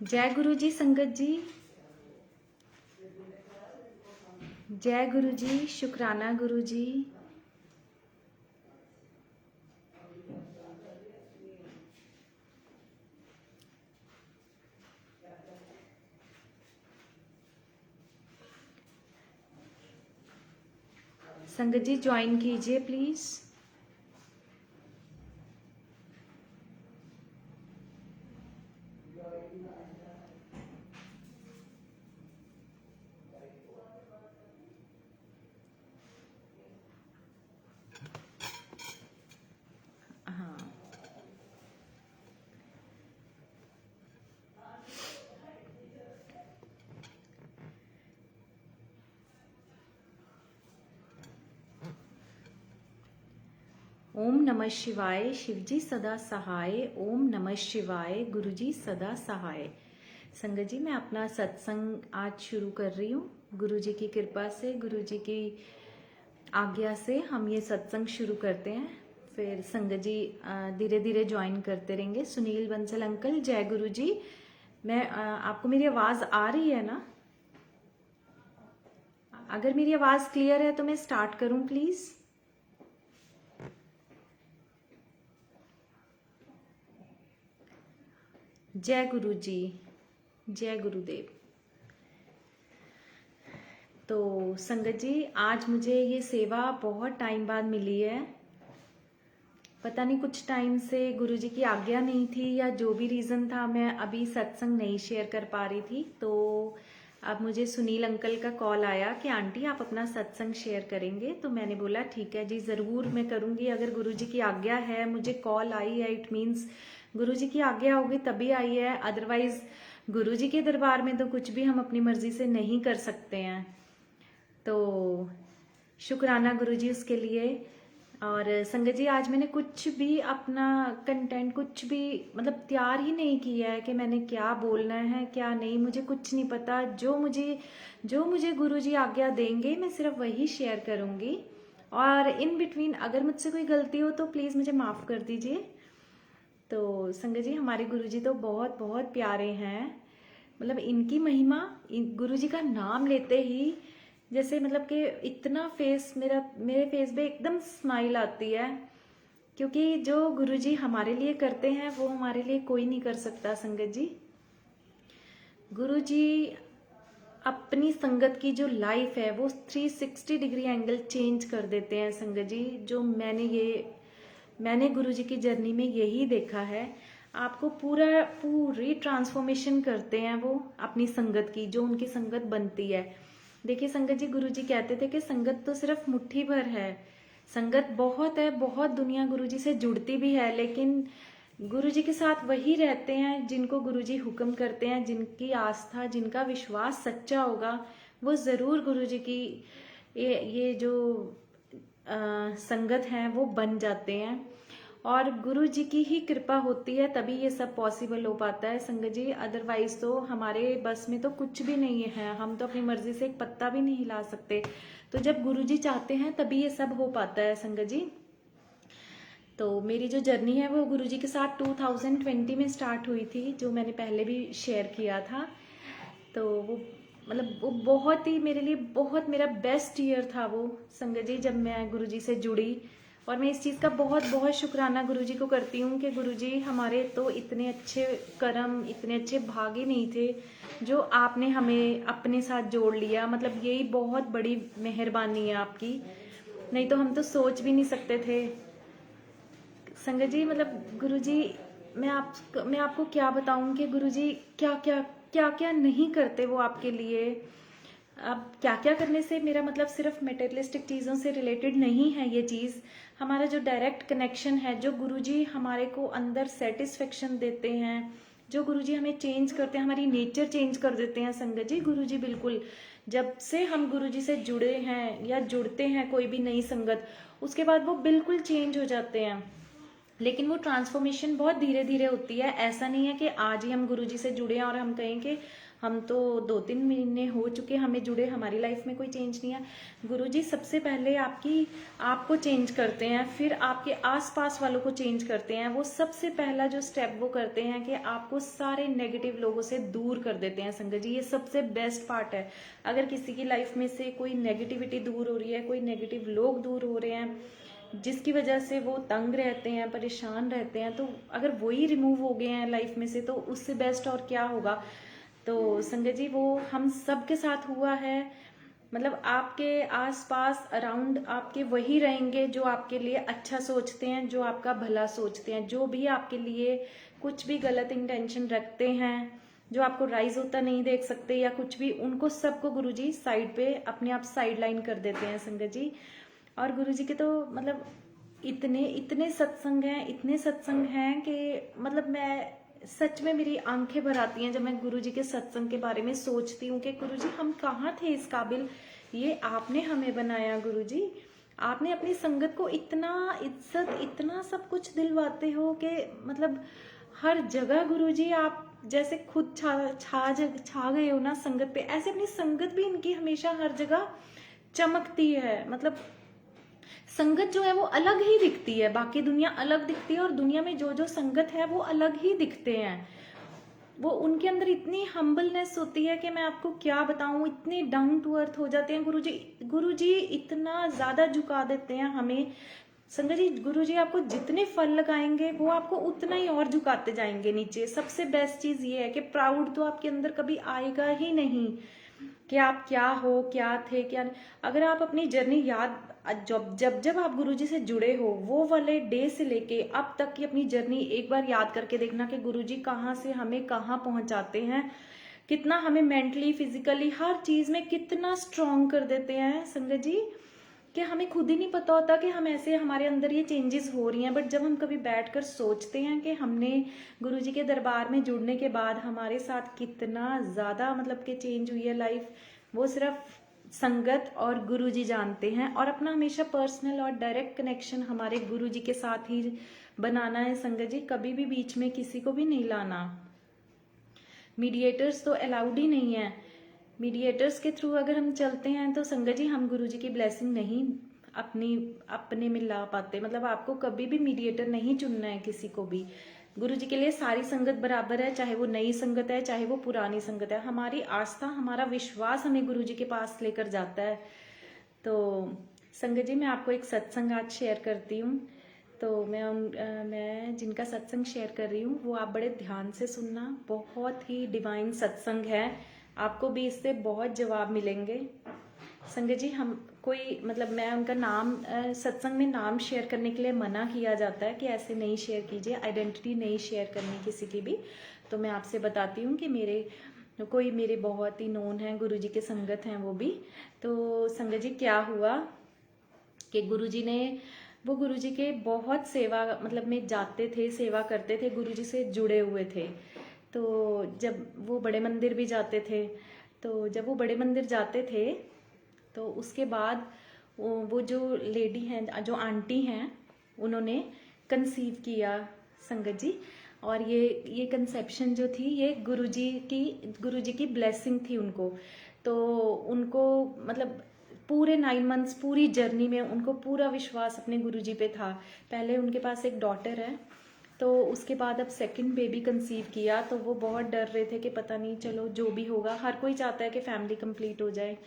जय गुरु जी संगत जी, जय गुरु जी, शुक्राना गुरु जी। संगत जी ज्वाइन कीजिए प्लीज। हाँ, ओम नमः शिवाय, शिवजी सदा सहाय। ओम नमः शिवाय, गुरुजी सदा सहाय। संगत जी मैं अपना सत्संग आज शुरू कर रही हूँ। गुरु जी की कृपा से, गुरु जी की आज्ञा से हम ये सत्संग शुरू करते हैं। फिर संगत जी धीरे धीरे ज्वाइन करते रहेंगे। सुनील बंसल अंकल, जय गुरु जी। मैं आपको मेरी आवाज़ आ रही है ना? अगर मेरी आवाज़ क्लियर है तो मैं स्टार्ट करूं प्लीज़। जय गुरु जी, जय गुरुदेव। तो संगत जी आज मुझे ये सेवा बहुत टाइम बाद मिली है। पता नहीं कुछ टाइम से गुरु जी की आज्ञा नहीं थी या जो भी रीज़न था, मैं अभी सत्संग नहीं शेयर कर पा रही थी। तो अब मुझे सुनील अंकल का कॉल आया कि आंटी आप अपना सत्संग शेयर करेंगे। तो मैंने बोला ठीक है जी, ज़रूर मैं करूँगी। अगर गुरु जी की आज्ञा है, मुझे कॉल आई है, इट मीन्स गुरु जी की आज्ञा होगी तभी आई है। अदरवाइज़ गुरु जी के दरबार में तो कुछ भी हम अपनी मर्जी से नहीं कर सकते हैं। तो शुक्राना गुरु जी उसके लिए। और संगत जी आज मैंने कुछ भी अपना कंटेंट कुछ भी मतलब तैयार ही नहीं किया है कि मैंने क्या बोलना है क्या नहीं, मुझे कुछ नहीं पता। जो मुझे गुरु जी आज्ञा देंगे मैं सिर्फ वही शेयर करूँगी। और इन बिटवीन अगर मुझसे कोई गलती हो तो प्लीज़ मुझे माफ़ कर दीजिए। तो संगत जी हमारे गुरु जी तो बहुत बहुत प्यारे हैं। मतलब इनकी महिमा, गुरु जी का नाम लेते ही जैसे मतलब कि इतना फेस मेरे फेस पे एकदम स्माइल आती है। क्योंकि जो गुरु जी हमारे लिए करते हैं वो हमारे लिए कोई नहीं कर सकता। संगत जी गुरु जी अपनी संगत की जो लाइफ है वो 360 डिग्री एंगल चेंज कर देते हैं। संगत जी जो मैंने गुरु जी की जर्नी में यही देखा है। आपको पूरी ट्रांसफॉर्मेशन करते हैं वो अपनी संगत की, जो उनकी संगत बनती है। देखिए संगत जी, गुरु जी कहते थे कि संगत तो सिर्फ मुट्ठी भर है। संगत बहुत है, बहुत दुनिया गुरु जी से जुड़ती भी है, लेकिन गुरु जी के साथ वही रहते हैं जिनको गुरु जी हुक्म करते हैं। जिनकी आस्था, जिनका विश्वास सच्चा होगा वो ज़रूर गुरु जी की ये जो संगत है वो बन जाते हैं। और गुरु जी की ही कृपा होती है तभी ये सब पॉसिबल हो पाता है। संगत जी अदरवाइज तो हमारे बस में तो कुछ भी नहीं है। हम तो अपनी मर्जी से एक पत्ता भी नहीं हिला सकते। तो जब गुरु जी चाहते हैं तभी ये सब हो पाता है। संगत जी तो मेरी जो जर्नी है वो गुरु जी के साथ 2020 में स्टार्ट हुई थी, जो मैंने पहले भी शेयर किया था। तो वो मतलब वो बहुत ही मेरे लिए बहुत मेरा बेस्ट ईयर था वो। संगत जी जब मैं गुरु जी से जुड़ी, और मैं इस चीज़ का बहुत बहुत शुक्राना गुरु जी को करती हूँ कि गुरु जी हमारे तो इतने अच्छे कर्म, इतने अच्छे भागे नहीं थे जो आपने हमें अपने साथ जोड़ लिया। मतलब यही बहुत बड़ी मेहरबानी है आपकी, नहीं तो हम तो सोच भी नहीं सकते थे। संगत जी मतलब गुरुजी, मैं आपको क्या बताऊं कि गुरुजी क्या क्या नहीं करते वो आपके लिए। अब क्या क्या करने से मेरा मतलब सिर्फ मेटेरियलिस्टिक चीज़ों से रिलेटेड नहीं है ये चीज़। हमारा जो डायरेक्ट कनेक्शन है, जो गुरुजी हमारे को अंदर सेटिस्फेक्शन देते हैं, जो गुरुजी हमें चेंज करते हैं, हमारी नेचर चेंज कर देते हैं। संगत जी गुरुजी बिल्कुल, जब से हम गुरुजी से जुड़े हैं या जुड़ते हैं कोई भी नई संगत, उसके बाद वो बिल्कुल चेंज हो जाते हैं। लेकिन वो ट्रांसफॉर्मेशन बहुत धीरे धीरे होती है। ऐसा नहीं है कि आज ही हम गुरुजी से जुड़े हैं और हम कहें कि हम तो 2-3 महीने हो चुके हमें जुड़े, हमारी लाइफ में कोई चेंज नहीं है। गुरुजी सबसे पहले आपको चेंज करते हैं, फिर आपके आसपास वालों को चेंज करते हैं। वो सबसे पहला जो स्टेप वो करते हैं कि आपको सारे नेगेटिव लोगों से दूर कर देते हैं। संगत जी, ये सबसे बेस्ट पार्ट है। अगर किसी की लाइफ में से कोई नेगेटिविटी दूर हो रही है, कोई नेगेटिव लोग दूर हो रहे हैं जिसकी वजह से वो तंग रहते हैं, परेशान रहते हैं, तो अगर वही रिमूव हो गए हैं लाइफ में से तो उससे बेस्ट और क्या होगा। तो संगत जी, वो हम सब के साथ हुआ है। मतलब आपके आसपास अराउंड आपके वही रहेंगे जो आपके लिए अच्छा सोचते हैं, जो आपका भला सोचते हैं, जो भी आपके लिए कुछ भी गलत इंटेंशन रखते हैं, जो आपको राइज होता नहीं देख सकते या कुछ भी, उनको सबको गुरुजी साइड पे अपने आप साइड लाइन कर देते हैं संगत जी। और गुरुजी के तो मतलब इतने इतने सत्संग हैं, इतने सत्संग हैं कि मतलब मैं सच में मेरी आंखें भर आती हैं जब मैं गुरुजी के सत्संग के बारे में सोचती हूँ कि गुरुजी हम कहाँ थे इस काबिल, ये आपने हमें बनाया। गुरुजी आपने अपनी संगत को इतना इज्जत, इतना सब कुछ दिलवाते हो कि मतलब हर जगह गुरुजी आप जैसे खुद छा गए हो ना संगत पे, ऐसे अपनी संगत भी इनकी हमेशा हर जगह चमकती है। मतलब संगत जो है वो अलग ही दिखती है, बाकी दुनिया अलग दिखती है और दुनिया में जो जो संगत है वो अलग ही दिखते हैं। वो उनके अंदर इतनी हम्बलनेस होती है कि मैं आपको क्या बताऊं, इतने डाउन टू अर्थ हो जाते हैं गुरुजी। गुरुजी इतना ज्यादा झुका देते हैं हमें संगत जी। गुरुजी आपको जितने फल लगाएंगे वो आपको उतना ही और झुकाते जाएंगे नीचे। सबसे बेस्ट चीज ये है कि प्राउड तो आपके अंदर कभी आएगा ही नहीं कि आप क्या हो, क्या थे, क्या नहीं। अगर आप अपनी जर्नी याद जब जब जब आप गुरुजी से जुड़े हो वो वाले डे से लेके अब तक की अपनी जर्नी एक बार याद करके देखना कि गुरुजी कहाँ से हमें कहाँ पहुंचाते हैं, कितना हमें मेंटली, फिजिकली, हर चीज में कितना स्ट्रॉन्ग कर देते हैं संगत जी कि हमें खुद ही नहीं पता होता कि हम ऐसे हमारे अंदर ये चेंजेस हो रही हैं। बट जब हम कभी बैठकर सोचते हैं कि हमने गुरुजी के दरबार में जुड़ने के बाद हमारे साथ कितना ज़्यादा मतलब कि चेंज हुई है लाइफ, वो सिर्फ संगत और गुरुजी जानते हैं। और अपना हमेशा पर्सनल और डायरेक्ट कनेक्शन हमारे गुरुजी के साथ ही बनाना है संगत जी, कभी भी बीच में किसी को भी नहीं लाना। मीडिएटर्स तो अलाउड ही नहीं है। मीडिएटर्स के थ्रू अगर हम चलते हैं तो संगत जी हम गुरुजी की ब्लेसिंग नहीं अपने में ला पाते। मतलब आपको कभी भी मीडिएटर नहीं चुनना है किसी को भी। गुरुजी के लिए सारी संगत बराबर है, चाहे वो नई संगत है चाहे वो पुरानी संगत है। हमारी आस्था, हमारा विश्वास हमें गुरुजी के पास लेकर जाता है। तो संगत जी मैं आपको एक सत्संग आज शेयर करती हूँ। तो मैं जिनका सत्संग शेयर कर रही हूँ वो आप बड़े ध्यान से सुनना। बहुत ही डिवाइन सत्संग है, आपको भी इससे बहुत जवाब मिलेंगे। संगत जी हम कोई मतलब मैं उनका नाम सत्संग में नाम शेयर करने के लिए मना किया जाता है कि ऐसे नहीं शेयर कीजिए, आइडेंटिटी नहीं शेयर करनी किसी की भी। तो मैं आपसे बताती हूँ कि मेरे बहुत ही नोन है, गुरुजी के संगत हैं वो भी। तो संगत जी क्या हुआ कि गुरुजी के बहुत सेवा मतलब में जाते थे, सेवा करते थे, गुरुजी से जुड़े हुए थे। तो जब वो बड़े मंदिर भी जाते थे, तो जब वो बड़े मंदिर जाते थे तो उसके बाद वो जो लेडी हैं, जो आंटी हैं, उन्होंने कंसीव किया संगत जी। और ये कंसेप्शन जो थी ये गुरुजी की ब्लेसिंग थी उनको। तो उनको मतलब पूरे 9 मंथ्स पूरी जर्नी में उनको पूरा विश्वास अपने गुरुजी पे था। पहले उनके पास एक डॉटर है, तो उसके बाद अब सेकंड बेबी कंसीव किया। तो वो बहुत डर रहे थे कि पता नहीं, चलो जो भी होगा, हर कोई चाहता है कि फैमिली कंप्लीट हो जाए।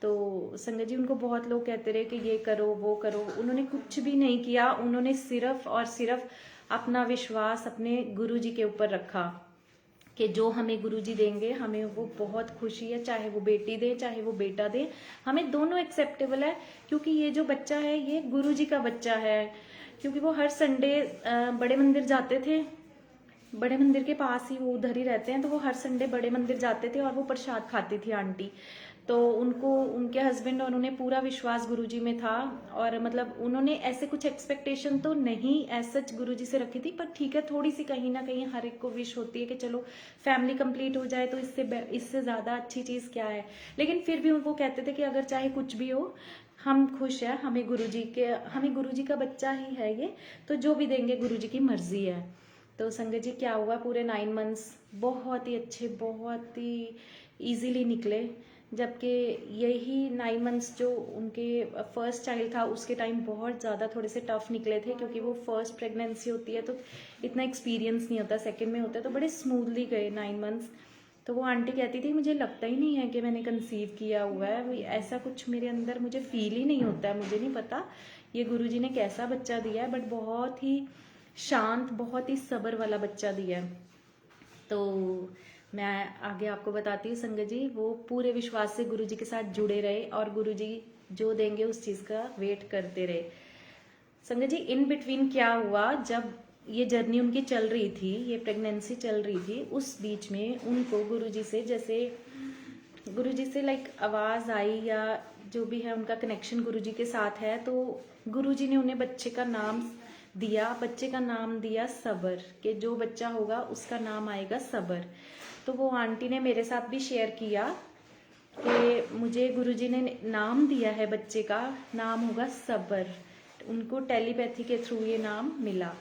तो संगत जी उनको बहुत लोग कहते रहे कि ये करो वो करो, उन्होंने कुछ भी नहीं किया। उन्होंने सिर्फ और सिर्फ अपना विश्वास अपने गुरुजी के ऊपर रखा कि जो हमें गुरुजी देंगे हमें वो बहुत खुशी है, चाहे वो बेटी दे चाहे वो बेटा दे, हमें दोनों एक्सेप्टेबल है। क्योंकि ये जो बच्चा है ये गुरुजी का बच्चा है। क्योंकि वो हर संडे बड़े मंदिर जाते थे, बड़े मंदिर के पास ही वो उधर ही रहते हैं, तो वो हर संडे बड़े मंदिर जाते थे और वो प्रसाद खाती थी आंटी। तो उनको उनके हस्बैंड और उन्हें पूरा विश्वास गुरुजी में था। और मतलब उन्होंने ऐसे कुछ एक्सपेक्टेशन तो नहीं ऐसा गुरुजी से रखी थी, पर ठीक है थोड़ी सी कहीं ना कहीं हर एक को विश होती है कि चलो फैमिली कंप्लीट हो जाए, तो इससे ज़्यादा अच्छी चीज़ क्या है। लेकिन फिर भी वो कहते थे कि अगर चाहे कुछ भी हो हम खुश है, हमें गुरुजी का बच्चा ही है ये, तो जो भी देंगे गुरुजी की मर्जी है। तो संगत जी क्या हुआ, पूरे 9 मंथ्स बहुत ही अच्छे, बहुत ही इजीली निकले। जबकि यही 9 मंथ्स जो उनके फर्स्ट चाइल्ड था उसके टाइम बहुत ज़्यादा थोड़े से टफ निकले थे, क्योंकि वो फर्स्ट प्रेगनेंसी होती है तो इतना एक्सपीरियंस नहीं होता, सेकंड में होता है, तो बड़े स्मूथली गए 9 मंथ्स। तो वो आंटी कहती थी मुझे लगता ही नहीं है कि मैंने कंसीव किया हुआ है, ऐसा कुछ मेरे अंदर मुझे फील ही नहीं होता है, मुझे नहीं पता ये गुरुजी ने कैसा बच्चा दिया है, बट बहुत ही शांत, बहुत ही सब्र वाला बच्चा दिया है। तो मैं आगे आपको बताती हूँ संगत जी, वो पूरे विश्वास से गुरुजी के साथ जुड़े रहे और गुरुजी जो देंगे उस चीज़ का वेट करते रहे। संगत जी इन बिटवीन क्या हुआ, जब ये जर्नी उनकी चल रही थी, ये प्रेगनेंसी चल रही थी, उस बीच में उनको गुरुजी से जैसे गुरुजी से लाइक आवाज़ आई, या जो भी है उनका कनेक्शन गुरुजी के साथ है, तो गुरुजी ने उन्हें बच्चे का नाम दिया, बच्चे का नाम दिया सबर, कि जो बच्चा होगा उसका नाम आएगा सबर। तो वो आंटी ने मेरे साथ भी शेयर किया कि मुझे गुरुजी ने नाम दिया है, बच्चे का नाम होगा सबर, उनको टेलीपैथी के थ्रू ये नाम मिला।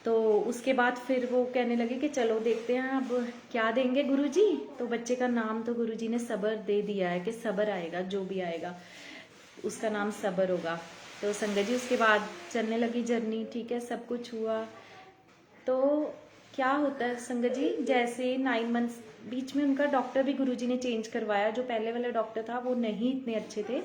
तो उसके बाद फिर वो कहने लगे कि चलो देखते हैं अब क्या देंगे गुरुजी। तो बच्चे का नाम तो गुरुजी ने सबर दे दिया है कि सबर आएगा, जो भी आएगा उसका नाम सबर होगा। तो संगत जी उसके बाद चलने लगी जर्नी, ठीक है, सब कुछ हुआ। तो क्या होता है संगत जी, जैसे 9 मंथ्स बीच में उनका डॉक्टर भी गुरुजी ने चेंज करवाया, जो पहले वाला डॉक्टर था वो नहीं इतने अच्छे थे,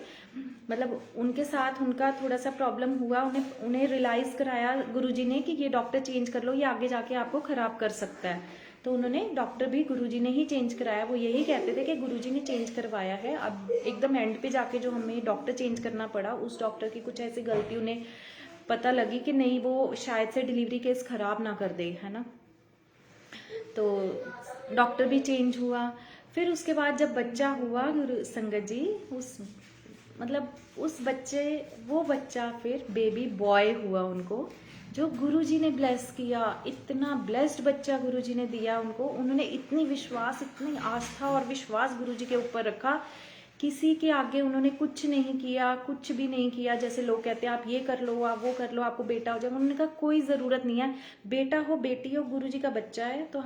मतलब उनके साथ उनका थोड़ा सा प्रॉब्लम हुआ, उन्हें रियलाइज़ कराया गुरुजी ने कि ये डॉक्टर चेंज कर लो, ये आगे जाके आपको ख़राब कर सकता है। तो उन्होंने डॉक्टर भी गुरुजी ने ही चेंज कराया। वो यही कहते थे कि गुरुजी ने चेंज करवाया है। अब एकदम एंड पे जाके जो हमें डॉक्टर चेंज करना पड़ा, उस डॉक्टर की कुछ ऐसी गलती उन्हें पता लगी कि नहीं, वो शायद से डिलीवरी केस ख़राब ना कर दे, है ना। तो डॉक्टर भी चेंज हुआ। फिर उसके बाद जब बच्चा हुआ गुरु संगत जी, वो बच्चा फिर बेबी बॉय हुआ उनको, जो गुरुजी ने ब्लेस किया। इतना ब्लेस्ड बच्चा गुरुजी ने दिया उनको, उन्होंने इतनी विश्वास, इतनी आस्था और विश्वास गुरुजी के ऊपर रखा, किसी के आगे उन्होंने कुछ नहीं किया, कुछ भी नहीं किया। जैसे लोग कहते हैं आप ये कर लो, आप वो कर लो, आपको बेटा हो जाएगा, उन्होंने कहा कोई ज़रूरत नहीं है, बेटा हो बेटी हो, गुरुजी का बच्चा है तो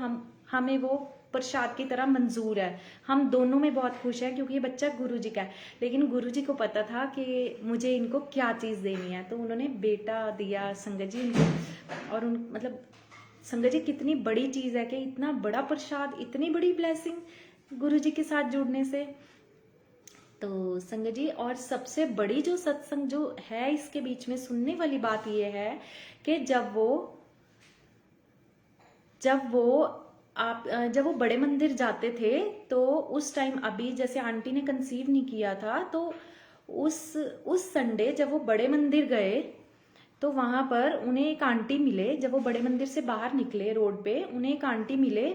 हमें वो प्रसाद की तरह मंजूर है, हम दोनों में बहुत खुश हैं, क्योंकि ये बच्चा गुरुजी का है। लेकिन गुरुजी को पता था कि मुझे इनको क्या चीज़ देनी है, तो उन्होंने बेटा दिया संगत जी इनको। और मतलब संगत जी कितनी बड़ी चीज़ है कि इतना बड़ा प्रसाद, इतनी बड़ी ब्लेसिंग गुरुजी के साथ जुड़ने से। तो संगत जी, और सबसे बड़ी जो सत्संग जो है इसके बीच में सुनने वाली बात यह है कि जब वो बड़े मंदिर जाते थे, तो उस टाइम अभी जैसे आंटी ने कंसीव नहीं किया था, तो उस संडे जब वो बड़े मंदिर गए, तो वहां पर उन्हें एक आंटी मिले। जब वो बड़े मंदिर से बाहर निकले रोड पे, उन्हें एक आंटी मिले,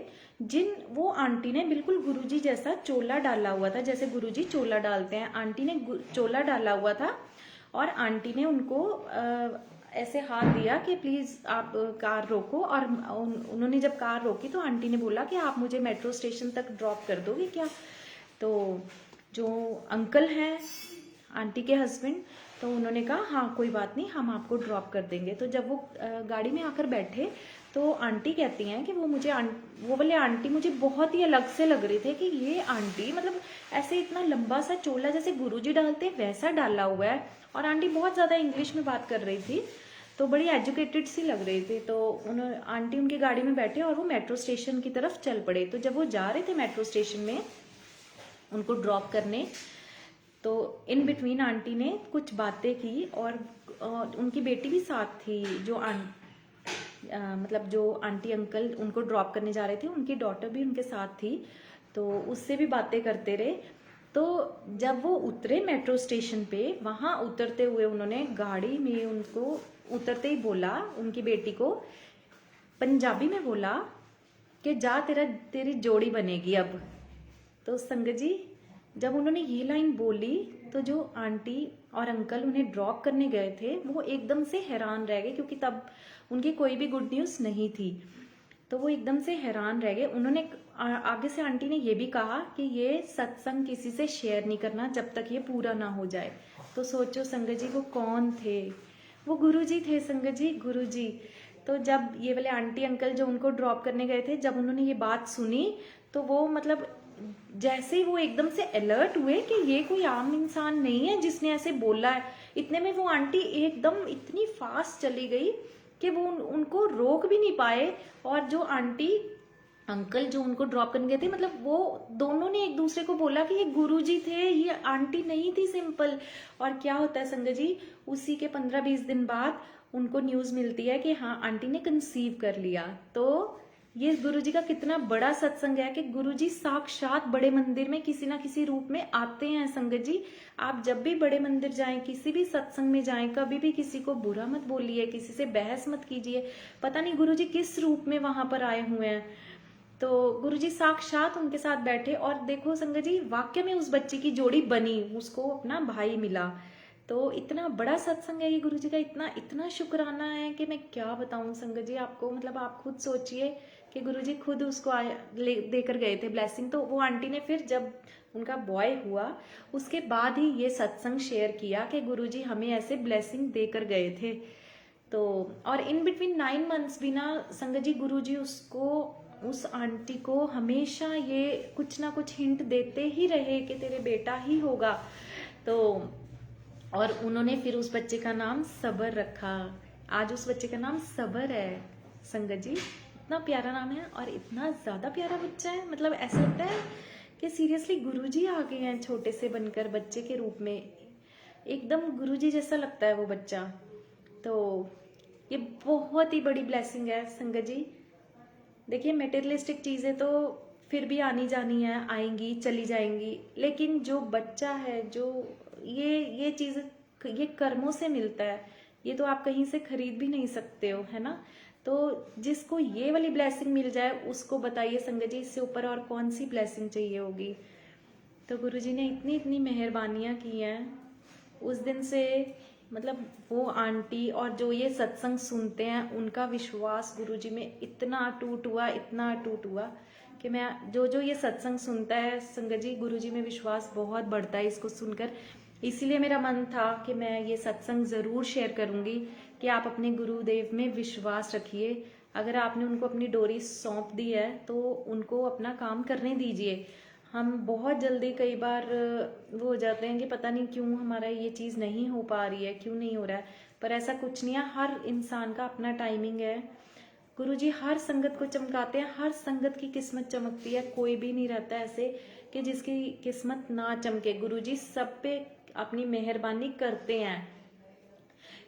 वो आंटी ने बिल्कुल गुरुजी जैसा चोला डाला हुआ था, जैसे गुरुजी चोला डालते हैं, आंटी ने चोला डाला हुआ था। और आंटी ने उनको ऐसे हाथ दिया कि प्लीज़ आप कार रोको। और उन्होंने जब कार रोकी तो आंटी ने बोला कि आप मुझे मेट्रो स्टेशन तक ड्रॉप कर दोगे क्या। तो जो अंकल हैं आंटी के हस्बैंड, तो उन्होंने कहा हाँ कोई बात नहीं, हम आपको ड्रॉप कर देंगे। तो जब वो गाड़ी में आकर बैठे, तो आंटी कहती हैं कि वो वाले आंटी मुझे बहुत ही अलग से लग रहे थे, कि ये आंटी मतलब ऐसे इतना लंबा सा चोला जैसे गुरुजी डालते वैसा डाला हुआ है। और आंटी बहुत ज़्यादा इंग्लिश में बात कर रही थी, तो बड़ी एजुकेटेड सी लग रही थी। तो आंटी उनकी गाड़ी में बैठे और वो मेट्रो स्टेशन की तरफ चल पड़े। तो जब वो जा रहे थे मेट्रो स्टेशन में उनको ड्रॉप करने, तो इन बिटवीन आंटी ने कुछ बातें की, और उनकी बेटी भी साथ थी, मतलब जो आंटी अंकल उनको ड्रॉप करने जा रहे थे, उनकी डॉटर भी उनके साथ थी। तो उससे भी बातें करते रहे। तो जब वो उतरे मेट्रो स्टेशन पे, वहाँ उतरते हुए उन्होंने गाड़ी में उनको उतरते ही बोला, उनकी बेटी को पंजाबी में बोला कि जा तेरी जोड़ी बनेगी अब। तो संगत जी, जब उन्होंने ये लाइन बोली, तो जो आंटी और अंकल उन्हें ड्रॉप करने गए थे, वो एकदम से हैरान रह गए, क्योंकि तब उनकी कोई भी गुड न्यूज़ नहीं थी। तो वो एकदम से हैरान रह गए। उन्होंने आगे से आंटी ने ये भी कहा कि ये सत्संग किसी से शेयर नहीं करना जब तक ये पूरा ना हो जाए। तो सोचो संगत जी, वो कौन थे? वो गुरुजी थे संगत जी, गुरुजी। तो जब ये वाले आंटी अंकल जो उनको ड्रॉप करने गए थे, जब उन्होंने ये बात सुनी तो वो मतलब जैसे ही वो एकदम से अलर्ट हुए कि ये कोई आम इंसान नहीं है जिसने ऐसे बोला है। इतने में वो आंटी एकदम इतनी फास्ट चली गई कि वो उनको रोक भी नहीं पाए। और जो आंटी अंकल जो उनको ड्रॉप करने गए थे, मतलब वो दोनों ने एक दूसरे को बोला कि ये गुरुजी थे, ये आंटी नहीं थी सिंपल। और क्या होता है संगत जी, उसी के 15-20 दिन बाद उनको न्यूज मिलती है कि हाँ आंटी ने कंसीव कर लिया। तो ये गुरुजी का कितना बड़ा सत्संग है कि गुरुजी साक्षात बड़े मंदिर में किसी ना किसी रूप में आते हैं। संगत जी, आप जब भी बड़े मंदिर जाएं, किसी भी सत्संग में जाएं, कभी भी किसी को बुरा मत बोलिए, किसी से बहस मत कीजिए। पता नहीं गुरुजी किस रूप में वहां पर आए हुए हैं। तो गुरुजी साक्षात उनके साथ बैठे। और देखो संगत जी, वाक्य में उस बच्ची की जोड़ी बनी, उसको अपना भाई मिला। तो इतना बड़ा सत्संग है ये गुरुजी का, इतना इतना शुक्राना है कि मैं क्या बताऊं संगत जी आपको। मतलब आप खुद सोचिए कि गुरुजी खुद उसको देकर गए थे ब्लेसिंग। तो वो आंटी ने फिर जब उनका बॉय हुआ उसके बाद ही ये सत्संग शेयर किया कि गुरुजी हमें ऐसे ब्लेसिंग देकर गए थे। तो और इन बिटवीन 9 मंथ्स भी ना संगत जी, गुरुजी उसको, उस आंटी को हमेशा ये कुछ ना कुछ हिंट देते ही रहे कि तेरे बेटा ही होगा। तो और उन्होंने फिर उस बच्चे का नाम सबर रखा। आज उस बच्चे का नाम सबर है संगत जी। इतना प्यारा नाम है और इतना ज्यादा प्यारा बच्चा है। मतलब ऐसा लगता है कि सीरियसली गुरुजी आ गए हैं छोटे से बनकर बच्चे के रूप में। एकदम गुरुजी जैसा लगता है वो बच्चा। तो ये बहुत ही बड़ी ब्लेसिंग है संगत जी। देखिए मेटेरियलिस्टिक चीजें तो फिर भी आनी जानी है, आएंगी चली जाएंगी, लेकिन जो बच्चा है, जो ये चीज, ये कर्मों से मिलता है। ये तो आप कहीं से खरीद भी नहीं सकते हो, है ना। तो जिसको ये वाली ब्लेसिंग मिल जाए उसको बताइए संगत जी, इससे ऊपर और कौन सी ब्लेसिंग चाहिए होगी। तो गुरुजी ने इतनी इतनी मेहरबानियां की हैं उस दिन से। मतलब वो आंटी और जो ये सत्संग सुनते हैं उनका विश्वास गुरुजी में इतना अटूट हुआ, इतना अटूट हुआ कि मैं जो जो ये सत्संग सुनता है संगत जी, गुरुजी में विश्वास बहुत बढ़ता है इसको सुनकर। इसीलिए मेरा मन था कि मैं ये सत्संग जरूर शेयर करूंगी कि आप अपने गुरुदेव में विश्वास रखिए। अगर आपने उनको अपनी डोरी सौंप दी है तो उनको अपना काम करने दीजिए। हम बहुत जल्दी कई बार वो हो जाते हैं कि पता नहीं क्यों हमारा ये चीज़ नहीं हो पा रही है, क्यों नहीं हो रहा है। पर ऐसा कुछ नहीं है, हर इंसान का अपना टाइमिंग है। गुरुजी हर संगत को चमकाते हैं, हर संगत की किस्मत चमकती है। कोई भी नहीं रहता ऐसे कि जिसकी किस्मत ना चमके। गुरुजी सब पे अपनी मेहरबानी करते हैं,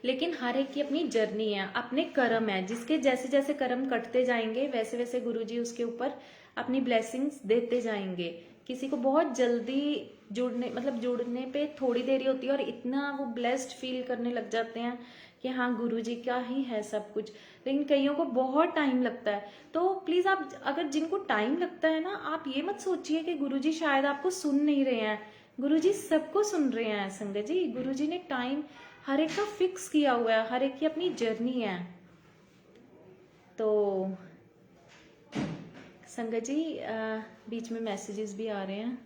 लेकिन हर एक की अपनी जर्नी है, अपने कर्म है। जिसके जैसे जैसे कर्म कटते जाएंगे वैसे वैसे गुरुजी उसके ऊपर अपनी ब्लेसिंग्स देते जाएंगे। किसी को बहुत जल्दी जुड़ने पे थोड़ी देरी होती है और इतना वो ब्लेस्ड फील करने लग जाते हैं कि हाँ गुरुजी का ही है सब कुछ। लेकिन कईयों को बहुत टाइम लगता है। तो प्लीज आप, अगर जिनको टाइम लगता है ना, आप ये मत सोचिए कि गुरुजी शायद आपको सुन नहीं रहे हैं। गुरुजी सबको सुन रहे हैं संगत जी। गुरुजी ने टाइम हर एक का फिक्स किया हुआ है, हर एक की अपनी जर्नी है। तो संगत जी बीच में मैसेजेस भी आ रहे हैं।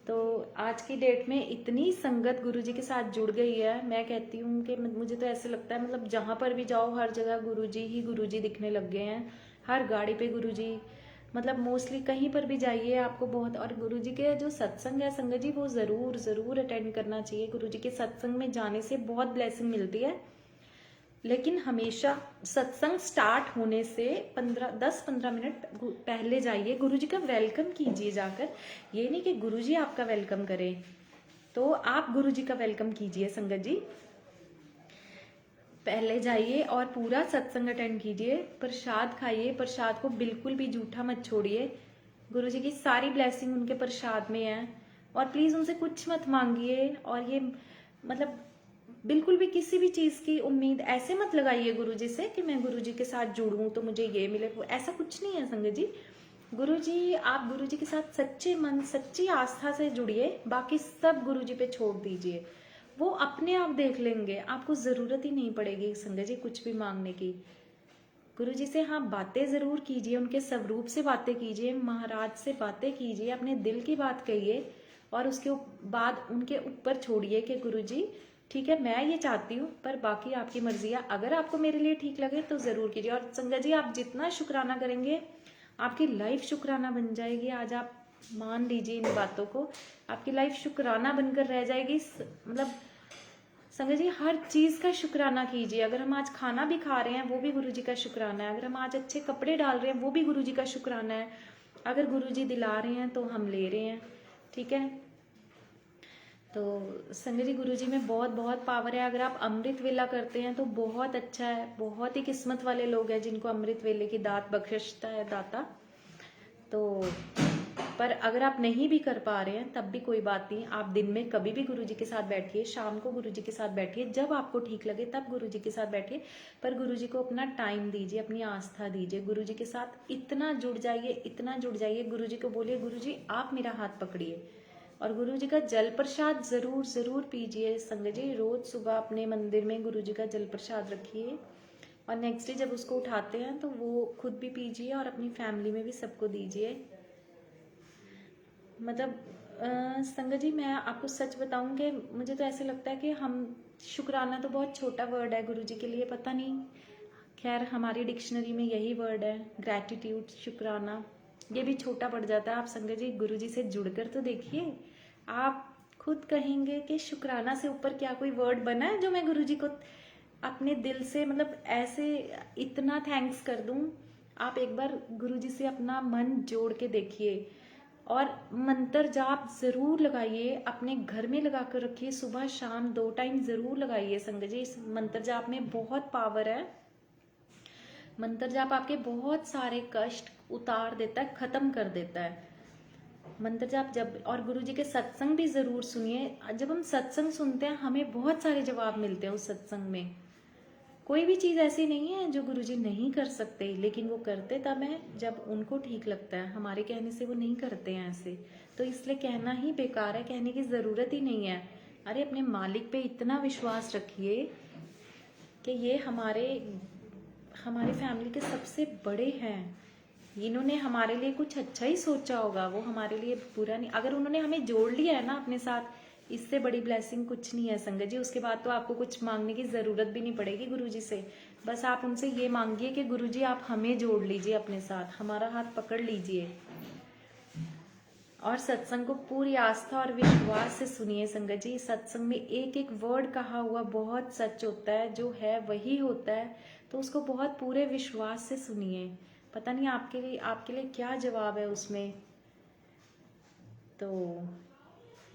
तो आज की डेट में इतनी संगत गुरुजी के साथ जुड़ गई है, मैं कहती हूँ कि मुझे तो ऐसे लगता है, मतलब जहाँ पर भी जाओ हर जगह गुरुजी ही गुरुजी दिखने लग गए हैं। हर गाड़ी पे गुरुजी, मतलब मोस्टली कहीं पर भी जाइए आपको बहुत। और गुरुजी के जो सत्संग है संगत जी, वो जरूर जरूर अटेंड करना चाहिए। गुरुजी के सत्संग में जाने से बहुत ब्लेसिंग मिलती है। लेकिन हमेशा सत्संग स्टार्ट होने से 10-15 मिनट पहले जाइए, गुरुजी का वेलकम कीजिए जाकर। ये नहीं कि गुरुजी आपका वेलकम करे, तो आप गुरुजी का वेलकम कीजिए संगत जी। पहले जाइए और पूरा सत्संग अटेंड कीजिए, प्रसाद खाइए। प्रसाद को बिल्कुल भी जूठा मत छोड़िए। गुरुजी की सारी ब्लेसिंग उनके प्रसाद में है। और प्लीज उनसे कुछ मत मांगिए। और ये मतलब बिल्कुल भी किसी भी चीज की उम्मीद ऐसे मत लगाइए गुरुजी से कि मैं गुरुजी के साथ जुड़ूं तो मुझे ये मिले, वो ऐसा कुछ नहीं है संगत जी। गुरुजी, आप गुरुजी के साथ सच्चे मन सच्ची आस्था से जुड़िए, बाकी सब गुरुजी पे छोड़ दीजिए। वो अपने आप देख लेंगे, आपको जरूरत ही नहीं पड़ेगी संगत जी कुछ भी मांगने की। गुरुजी से हाँ बातें जरूर कीजिए, उनके स्वरूप से बातें कीजिए, महाराज से बातें कीजिए, अपने दिल की बात कहिए। और उसके बाद उनके ऊपर छोड़िए कि गुरुजी ठीक है, मैं ये चाहती हूँ, पर बाकी आपकी मर्जी है। अगर आपको मेरे लिए ठीक लगे तो ज़रूर कीजिए। और संगत जी, आप जितना शुक्राना करेंगे आपकी लाइफ शुक्राना बन जाएगी। आज आप मान लीजिए इन बातों को, आपकी लाइफ शुक्राना बनकर रह जाएगी। मतलब संगत जी, हर चीज़ का शुक्राना कीजिए। अगर हम आज खाना भी खा रहे हैं वो भी गुरु जी का शुक्राना है। अगर हम आज अच्छे कपड़े डाल रहे हैं वो भी गुरु जी का शुक्राना है। अगर गुरु जी दिला रहे हैं तो हम ले रहे हैं। ठीक है, तो संगत जी, गुरु जी में बहुत बहुत पावर है। अगर आप अमृत वेला करते हैं तो बहुत अच्छा है। बहुत ही किस्मत वाले लोग हैं जिनको अमृत वेले की दात बख्शता है दाता। तो पर अगर आप नहीं भी कर पा रहे हैं तब भी कोई बात नहीं। आप दिन में कभी भी गुरु जी के साथ बैठिए, शाम को गुरु जी के साथ बैठिए, जब आपको ठीक लगे तब गुरु जी के साथ बैठिए। पर गुरु जी को अपना टाइम दीजिए, अपनी आस्था दीजिए। गुरु जी के साथ इतना जुड़ जाइए, इतना जुड़ जाइए। गुरु जी को बोलिए, गुरु जी आप मेरा हाथ पकड़िए। और गुरु जी का जल प्रसाद जरूर जरूर पीजिए। संगत जी, रोज सुबह अपने मंदिर में गुरु जी का जल प्रसाद रखिए, और नेक्स्ट डे जब उसको उठाते हैं तो वो खुद भी पीजिए और अपनी फैमिली में भी सबको दीजिए। मतलब संगत जी, मैं आपको सच बताऊं कि मुझे तो ऐसे लगता है कि हम शुक्राना तो बहुत छोटा वर्ड है गुरु जी के लिए, पता नहीं। खैर, हमारी डिक्शनरी में यही वर्ड है, ग्रैटिट्यूड, शुक्राना। ये भी छोटा पड़ जाता है। आप संगत जी गुरु जी से जुड़कर तो देखिए, आप खुद कहेंगे कि शुक्राना से ऊपर क्या कोई वर्ड बना है जो मैं गुरु जी को अपने दिल से, मतलब ऐसे इतना थैंक्स कर दूं। आप एक बार गुरु जी से अपना मन जोड़ के देखिए, और मंत्र जाप जरूर लगाइए, अपने घर में लगा कर रखिए। सुबह शाम 2 टाइम जरूर लगाइए संगत जी। इस मंत्र जाप में बहुत पावर है। मंत्र जाप आपके बहुत सारे कष्ट उतार देता है, खत्म कर देता है मंत्र जाप। जब और गुरु जी के सत्संग भी जरूर सुनिए। जब हम सत्संग सुनते हैं हमें बहुत सारे जवाब मिलते हैं उस सत्संग में। कोई भी चीज़ ऐसी नहीं है जो गुरुजी नहीं कर सकते, लेकिन वो करते तब है जब उनको ठीक लगता है। हमारे कहने से वो नहीं करते हैं ऐसे, तो इसलिए कहना ही बेकार है, कहने की ज़रूरत ही नहीं है। अरे अपने मालिक पे इतना विश्वास रखिए कि ये हमारे फैमिली के सबसे बड़े हैं। इन्होंने हमारे लिए कुछ अच्छा ही सोचा होगा, वो हमारे लिए बुरा नहीं। अगर उन्होंने हमें जोड़ लिया है ना अपने साथ, इससे बड़ी ब्लेसिंग कुछ नहीं है संगत जी। उसके बाद तो आपको कुछ मांगने की ज़रूरत भी नहीं पड़ेगी गुरुजी से। बस आप उनसे ये मांगिए कि गुरुजी आप हमें जोड़ लीजिए अपने साथ, हमारा हाथ पकड़ लीजिए, और सत्संग को पूरी आस्था और विश्वास से सुनिए संगत जी। सत्संग में एक एक वर्ड कहा हुआ बहुत सच होता है, जो है वही होता है, तो उसको बहुत पूरे विश्वास से सुनिए। पता नहीं आपके लिए क्या जवाब है उसमें। तो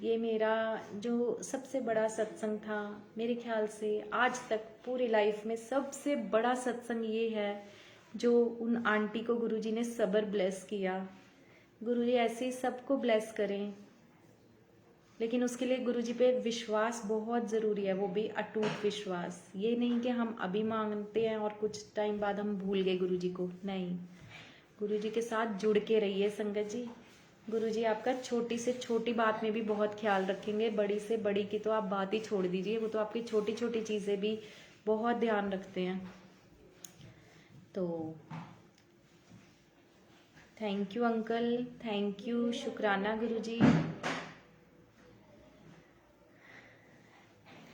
ये मेरा जो सबसे बड़ा सत्संग था, मेरे ख्याल से आज तक पूरी लाइफ में सबसे बड़ा सत्संग ये है, जो उन आंटी को गुरुजी ने सब्र ब्लेस किया। गुरुजी ऐसे ही सबको ब्लेस करें, लेकिन उसके लिए गुरुजी पे विश्वास बहुत ज़रूरी है, वो भी अटूट विश्वास। ये नहीं कि हम अभी मांगते हैं और कुछ टाइम बाद हम भूल गए गुरुजी को, नहीं। गुरुजी के साथ जुड़ के रहिए संगत जी। गुरुजी आपका छोटी से छोटी बात में भी बहुत ख्याल रखेंगे, बड़ी से बड़ी की तो आप बात ही छोड़ दीजिए, वो तो आपकी छोटी छोटी चीज़ें भी बहुत ध्यान रखते हैं। तो thank you uncle, thank you, शुक्राना गुरुजी,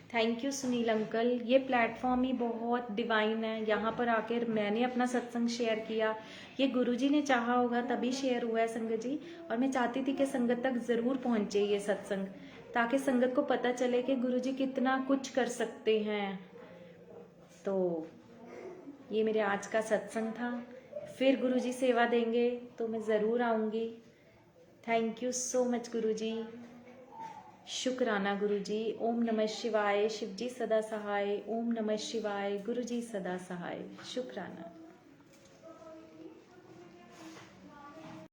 थैंक यू सुनील अंकल। ये प्लेटफॉर्म ही बहुत डिवाइन है, यहाँ पर आकर मैंने अपना सत्संग शेयर किया, ये गुरुजी ने चाहा होगा तभी शेयर हुआ है संगत जी। और मैं चाहती थी कि संगत तक ज़रूर पहुँचे ये सत्संग, ताकि संगत को पता चले कि गुरुजी कितना कुछ कर सकते हैं। तो ये मेरे आज का सत्संग था। फिर गुरुजी सेवा देंगे तो मैं ज़रूर आऊँगी। थैंक यू सो मच गुरुजी, शुक्राना गुरुजी। ओम नमः शिवाय, शिवजी सदा सहाय। ओम नमः शिवाय, गुरुजी सदा सहाय। शुक्राना।